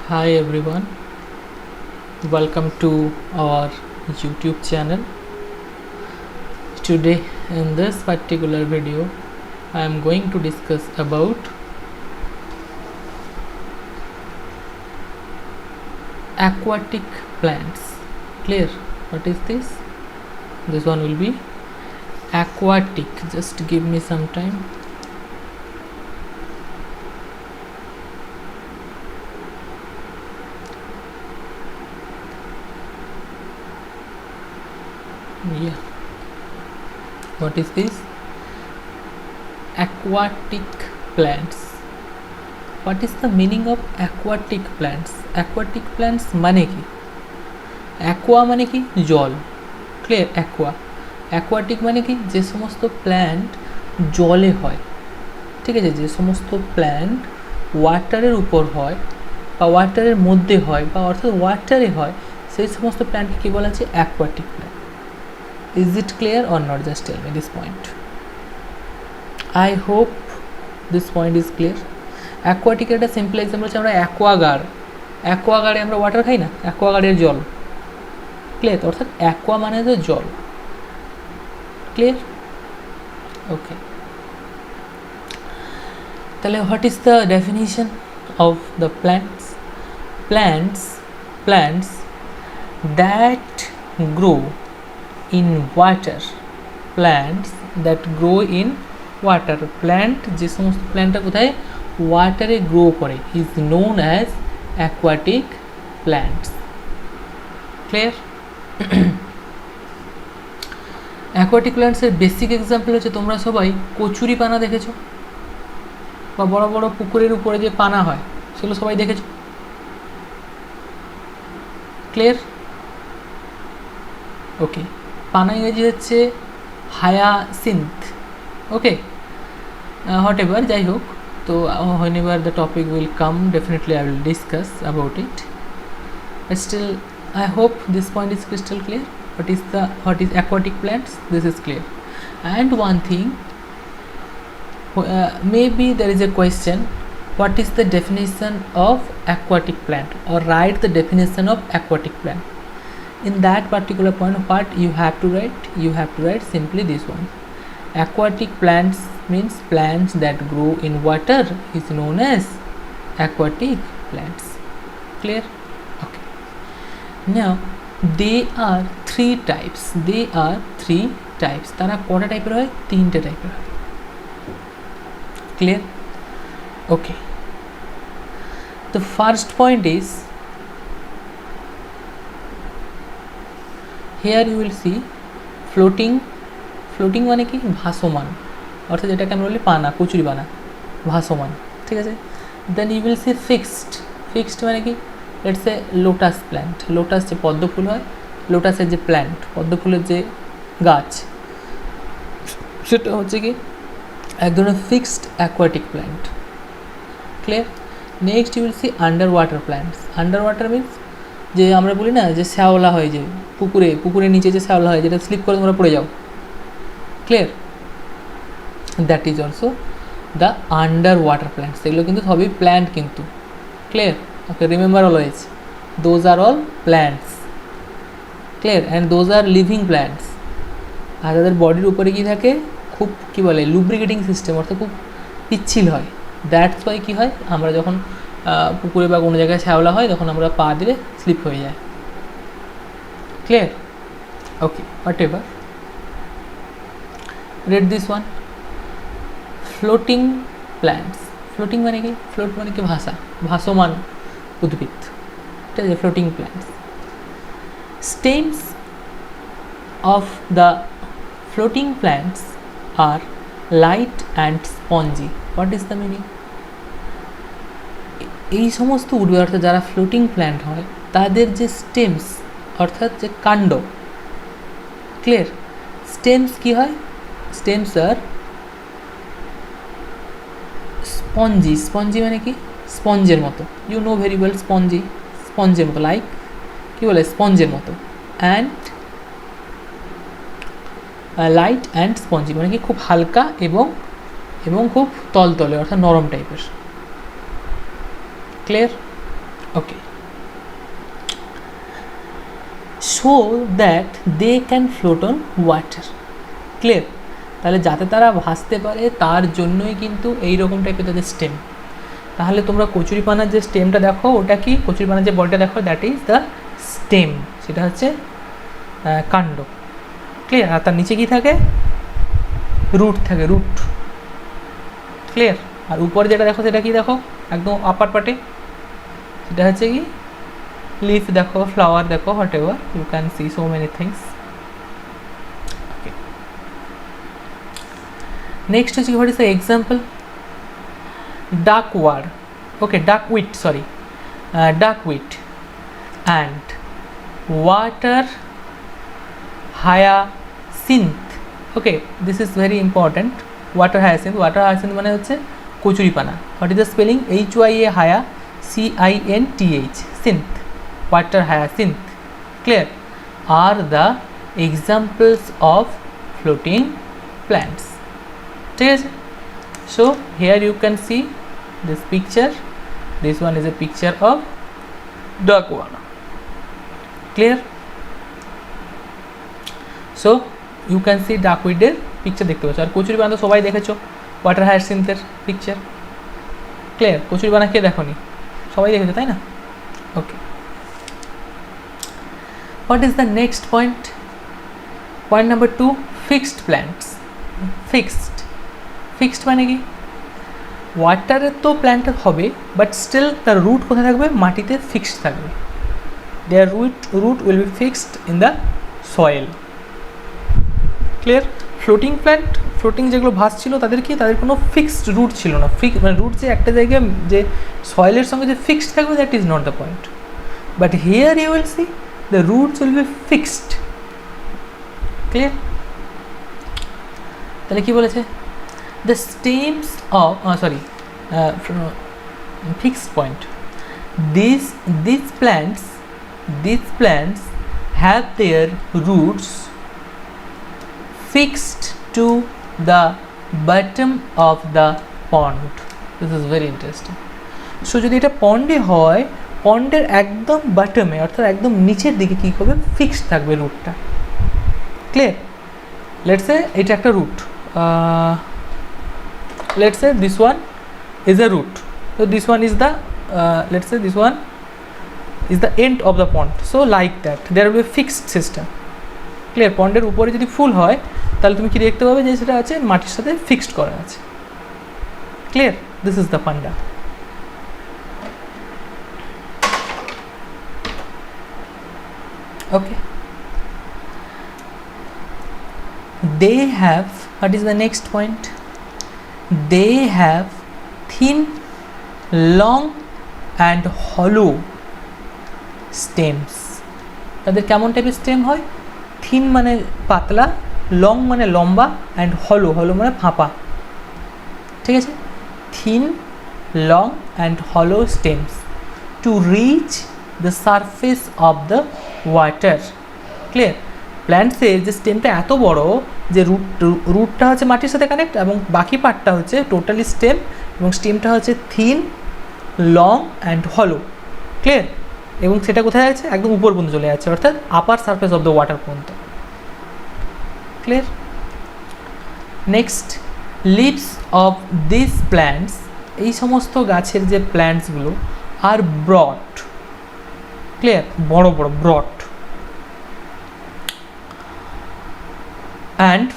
Hi everyone, welcome to our YouTube channel. Today in this particular video I am going to discuss about aquatic plants. Clear? What is this? This one will be aquatic. Just give me some time. Yeah, what is this? Aquatic plants. What is the meaning of aquatic plants? Aquatic plants মানে কি? aqua মানে কি? জল। Clear? aqua aquatic মানে কি? যে সমস্ত plant জলে হয়, ঠিক আছে, যে সমস্ত প্ল্যান্ট ওয়াটারের উপর হয় বা ওয়াটারের মধ্যে হয় বা অর্থাৎ ওয়াটারে হয়, সেই সমস্ত প্ল্যান্টকে কী বলা আছে? Aquatic plant. Is it clear or not? Just tell me this point. I hope this point is clear. Aquatic একটা সিম্পল এক্সাম্পল হচ্ছে আমরা অ্যাকোয়াগার্ডে আমরা ওয়াটার খাই না, অ্যাকোয়াগার্ডের জল। ক্লিয়ার? অর্থাৎ অ্যাকোয়া মানে তো জল। ক্লিয়ার? ওকে, তাহলে what is the definition of the plants? Plants that grow in water, plants that grow in water, plant যে সমস্ত প্ল্যান্টটা কোথায় ওয়াটারে গ্রো করে is known as aquatic plants. Clear? Aquatic প্ল্যান্টসের বেসিক এক্সাম্পল হচ্ছে তোমরা সবাই কচুরি পানা দেখেছো বা বড় বড় পুকুরের উপরে যে পানা হয় সেগুলো সবাই দেখেছো। ক্লিয়ার? ওকে, পানা ইংরেজি হচ্ছে হায়াসিন্থ। ওকে, হোয়াট এভার, যাই হোক, তো whenever the topic will come definitely I will discuss about it. Still I hope this point is crystal clear. What is aquatic plants? This is clear. And one thing, maybe there is a question, what is the definition of aquatic plant, or write the definition of aquatic plant. In that particular point, what you have to write simply this one: aquatic plants means plants that grow in water is known as aquatic plants. Clear? Okay, now they are three types. তারা কটা টাইপের হয়? তিনটে টাইপের হয়। Clear? Okay, the first point is, here you will see floating মানে কি? ভাসমান, অর্থাৎ যেটাকে আমরা বলি পানা, কচুরি পানা, ভাসমান, ঠিক আছে। Then you will see fixed মানে কি? Let's a lotus plant, lotus যে পদ্ম ফুল হয়, লোটাসের যে প্ল্যান্ট, পদ্ম ফুলের যে গাছ, সেটা হচ্ছে কি এক ধরনের fixed aquatic plant. Clear? Next you will see under water plants. Under water means যে আমরা বলি না যে শ্যাওলা হয়, যে পুকুরের নিচে যে শ্যাওলা হয়, যেটা স্লিপ করে তোমরা পড়ে যাও। Clear? That is also the under water plants. এগুলো কিন্তু সবই প্ল্যান্ট কিন্তু। Clear? Okay, remember always those are all plants. Clear? And those are living plants. আর তাদের বডির উপরে কী থাকে? খুব কী বলে, লুব্রিকেটিং সিস্টেম, অর্থাৎ খুব পিচ্ছিল হয়। দ্যাটস ওয়াই কী হয়, আমরা যখন পুকুরে বা কোনো জায়গায় শ্যাওলা হয় তখন আমরা পা দিলে স্লিপ হয়ে যায়। Clear? Okay, whatever, read this one. Floating plants. Floating মানে কি? ফ্লোট মানে কি? ভাসমান উদ্ভিদ, ঠিক আছে, floating plants. Stems of the floating plants are light and spongy. What is the meaning? এই সমস্ত উদ্ভিদ অর্থাৎ যারা ফ্লোটিং প্ল্যান্ট হয় তাদের যে স্টেমস অর্থাৎ যে কাণ্ড, ক্লিয়ার, স্টেমস কি হয়? স্টেমস আর স্পঞ্জি মানে কি? স্পঞ্জের মতো, ইউ নো ভেরি ওয়েল, স্পঞ্জের মতো, লাইক কী বলে, স্পঞ্জের মতো। অ্যান্ড লাইট অ্যান্ড স্পঞ্জি মানে কি? খুব হালকা এবং খুব তলতলে, অর্থাৎ নরম টাইপের। Clear? Okay, so that they can float on water. Clear? তাহলে যাতে তারা ভাসতে পারে তার জন্যই কিন্তু এইরকম টাইপের তাদের স্টেম। তাহলে তোমরা কচুরিপানার যে স্টেমটা দেখো, ওটা কি? কচুরিপানার যে বডিটা দেখো, দ্যাট ইজ দ্য স্টেম, সেটা হচ্ছে কাণ্ড। ক্লিয়ার? আর তার নিচে কি থাকে? রুট থাকে, রুট। ক্লিয়ার? আর উপরে যেটা দেখো সেটা কি দেখো, একদম আপার পার্টে, সেটা হচ্ছে কি লিফ দেখো, ফ্লাওয়ার দেখো, whatever you can see so many things. Next হচ্ছে what is the example? duckweed, okay, duckweed, sorry, duckweed and water hyacinth. Okay, this is very important. Water hyacinth মানে হচ্ছে কচুরিপানা। What is the spelling? HYA hya CINTH, synth, water hyacinth, clear, are the examples of floating plants. ঠিক আছে? So here you can see this picture, this one is a picture of duckweed. Clear? So you can see duckweed এর picture দেখতে পাচ্ছ। আর কচুরিপানা তো সবাই দেখেছো, water হায়াসিন্থের picture. Clear? কচুরিপানা কে দেখোনি? সবাই দেখেছো, তাই না? ওকে, what is the next point? Point number 2, fixed plants. Fixed মানে কি? ওয়াটারে তো প্ল্যান্ট হবে, বাট স্টিল তার রুট কোথায় থাকবে? মাটিতে ফিক্সড থাকবে। Their root will be fixed in the soil. Clear? Floating plant, floating যেগুলো ভাসছিল তাদের কি, তাদের কোনো ফিক্সড রুট ছিল না। মানে রুট যে একটা জায়গায় যে সয়েলের সঙ্গে যে ফিক্সড থাকবে, that is not the point. But here you will see the roots will be fixed. Clear? তাহলে কি বলেছে? The stems of fixed point. These plants have their roots fixed to the bottom of the pond. This is very interesting. So যদি এটা পন্ডে হয়, পন্ডের একদম বটমে অর্থাৎ একদম নিচের দিকে কী হবে? ফিক্সড থাকবে রুটটা। ক্লিয়ার? লেটস সে এটা একটা root, let's say this one is a root, so this one is the let's say this one is the end of the pond, so like that there will be a fixed system. Clear? পন্ডের উপরে যদি ফুল হয় তাহলে তুমি কি দেখতে পাবে যে সেটা আছে মাটির সাথে ফিক্সড করা আছে। Clear? This is the panda. Okay, they have, what is the next point? They have thin, long and hollow stems. তাদের কেমন টাইপের স্টেম হয়? থিন মানে পাতলা, লং মানে লম্বা, অ্যান্ড হলো মানে ফাঁপা। ঠিক আছে? Thin, long and hollow stems to reach the surface of the water. Clear? প্ল্যান্টসের যে স্টেমটা এত বড় যে রুটটা হচ্ছে মাটির সাথে কানেক্ট, এবং বাকি পার্টটা হচ্ছে টোটালি স্টেম, এবং স্টেমটা হচ্ছে থিন, লং অ্যান্ড হলো। ক্লিয়ার? এবং সেটা কোথায় আছে? একদম উপর পর্যন্ত চলে যাচ্ছে, অর্থাৎ upper surface of the water পর্যন্ত। Clear? Next, leaves of this plants, এই সমস্ত গাছের যে প্ল্যান্টসগুলো আর ব্রড। ক্লিয়ার? বড় বড়, ব্রড অ্যান্ড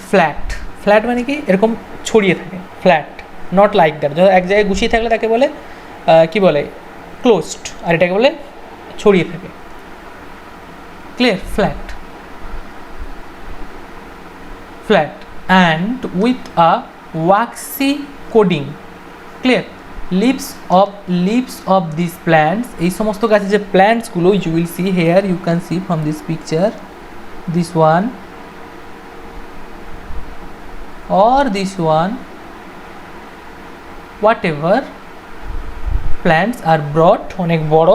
ফ্ল্যাট মানে কি? এরকম ছড়িয়ে থাকে, ফ্ল্যাট, নট লাইক দ্যাট। যখন এক জায়গায় গুছিয়ে থাকলে তাকে বলে কি বলে? ক্লোজড, আর এটাকে বলে ছড়িয়ে থাকে। Clear? Flat and with a waxy coating. Clear? Leaves of this plants, এই সমস্ত গাছের যে প্ল্যান্টসগুলো, you will see here, you can see from this picture, this one or this one, whatever, plants are broad, অনেক বড়,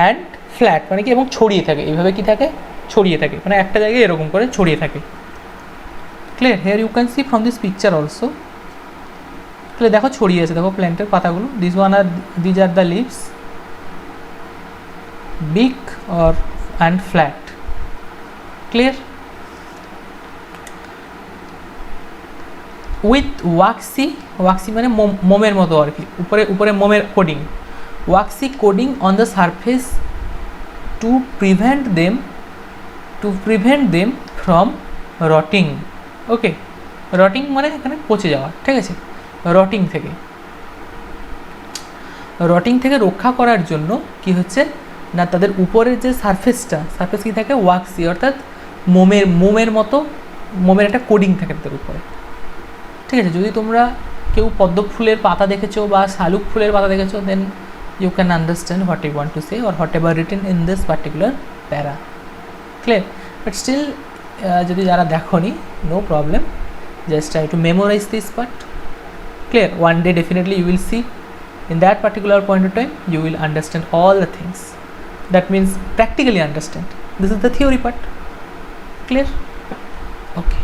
and flat মানে কি? এবং ছড়িয়ে থাকে, এইভাবে কি থাকে? ছড়িয়ে থাকে, মানে একটা জায়গায় এরকম করে ছড়িয়ে থাকে। Clear? Here you can see from this picture also. Clear? দেখো ছড়িয়ে আছে, দেখো প্ল্যান্টের পাতাগুলো। This are the leaves, big or and flat. Clear? With waxy মানে মোমের মতো আর কি, উপরে মোমের coding, waxy coating on the surface to prevent them from rotting. Okay, rotting মানে এখানে পচে যাওয়া, ঠিক আছে, রটিং থেকে রক্ষা করার জন্য কি হচ্ছে না, তাদের উপরের যে সারফেস কি থাকে, ওয়াক্সি অর্থাৎ মোমের মতো, মোমের একটা কোডিং থাকে তাদের উপরে, ঠিক আছে। যদি তোমরা কেউ পদ্ম ফুলের পাতা দেখেছো বা শালুক ফুলের পাতা দেখেছো, দেন you can understand what I want to say or whatever written in this particular para. Clear? But still যদি যারা দেখোনি, no problem, just try to memorize this part. Clear? One day definitely you will see, in that particular point of time you will understand all the things. That means practically understand. This is the theory part. Clear? Okay.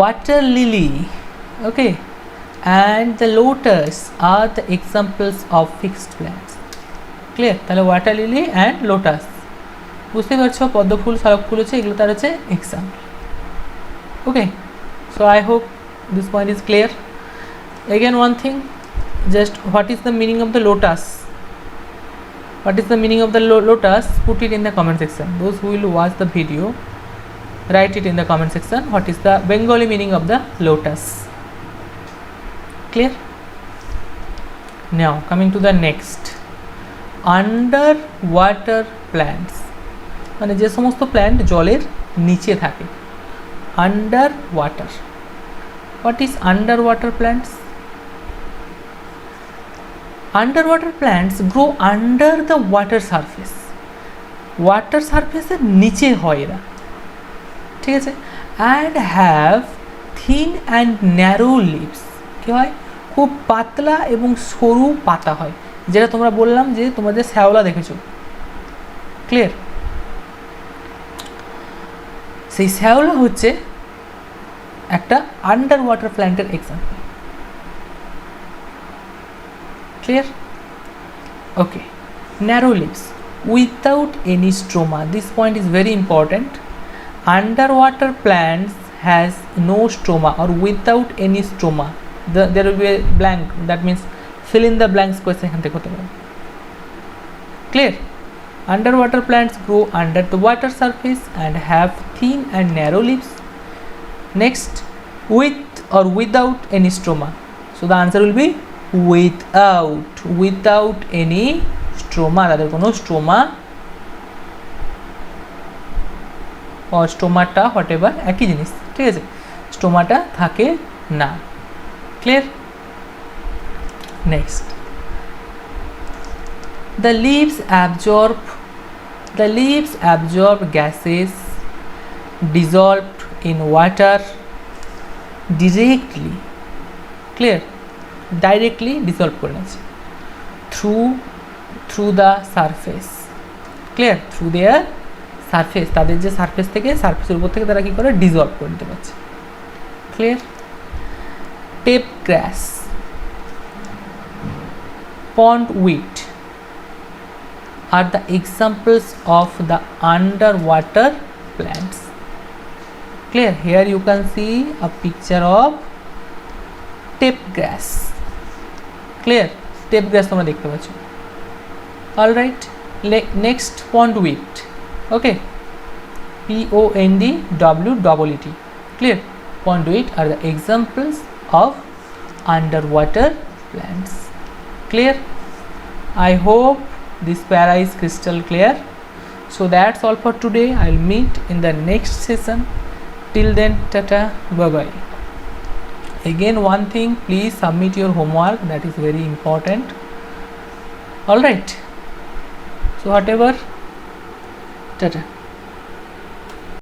Water lily, okay, and the lotus are the examples of fixed plants. Clear? তাহলে water lily and lotus, বুঝতে পারছো, পদ্ম ফুল, শালক ফুল হচ্ছে এগুলো, তার হচ্ছে example. Okay, so I hope this point is clear. Again one thing, just what is the meaning of the lotus? What is the meaning of the lotus? Put it in the comment section. Those who will watch the video, write it in the comment section. What is the Bengali meaning of the lotus? Clear? Now coming to the next, underwater plants, মানে যে সমস্ত plant জলের নিচে থাকে, under water. What is under water plants? Underwater plants grow under the water surface, water সারফেসের নিচে হয় এরা, ঠিক আছে। And have thin and narrow leaves, কী হয়, খুব পাতলা এবং সরু পাতা হয়, যেটা তোমরা বললাম যে তোমাদের শ্যাওলা দেখেছো। ক্লিয়ার? সেই শ্যাওলা হচ্ছে একটা আন্ডার ওয়াটার প্ল্যান্টের example. Clear? Okay. Narrow leaves without any stroma. This point is very important. Underwater plants has no stroma or without any stroma. There will be a blank. That means fill in the blanks question এখান থেকে হতে পারে। Clear? Underwater plants grow under the water surface and have thin and narrow leaves. Next, with or without any stroma. So the answer will be without any stroma, তাদের কোনো stroma ও স্ট্রোমাটা whatever একই জিনিস, ঠিক আছে, স্ট্রোমাটা থাকে না। Clear? Next, the leaves absorb gases dissolved in water directly. Clear? Directly dissolve করে নিচ্ছে through the surface. Clear? Through there surface, তাদের যে সারফেস থেকে, সারফেসের উপর থেকে তারা কী করে, ডিসলভ করে নিতে পারছে। Clear? Tape grass, pond weed are the examples of the underwater plants. Clear? Here you can see a picture of tape grass. Clear? Tape grass তোমরা দেখতে পাচ্ছ। All right, next pondweed. Okay, PONDWEET. Clear? Pondweed are the examples of underwater plants. Clear? I hope this para is crystal clear. So that's all for today. I'll meet in the next session. Till then, tata, bye bye. Again one thing, please submit your homework, that is very important. All right, so whatever, tata.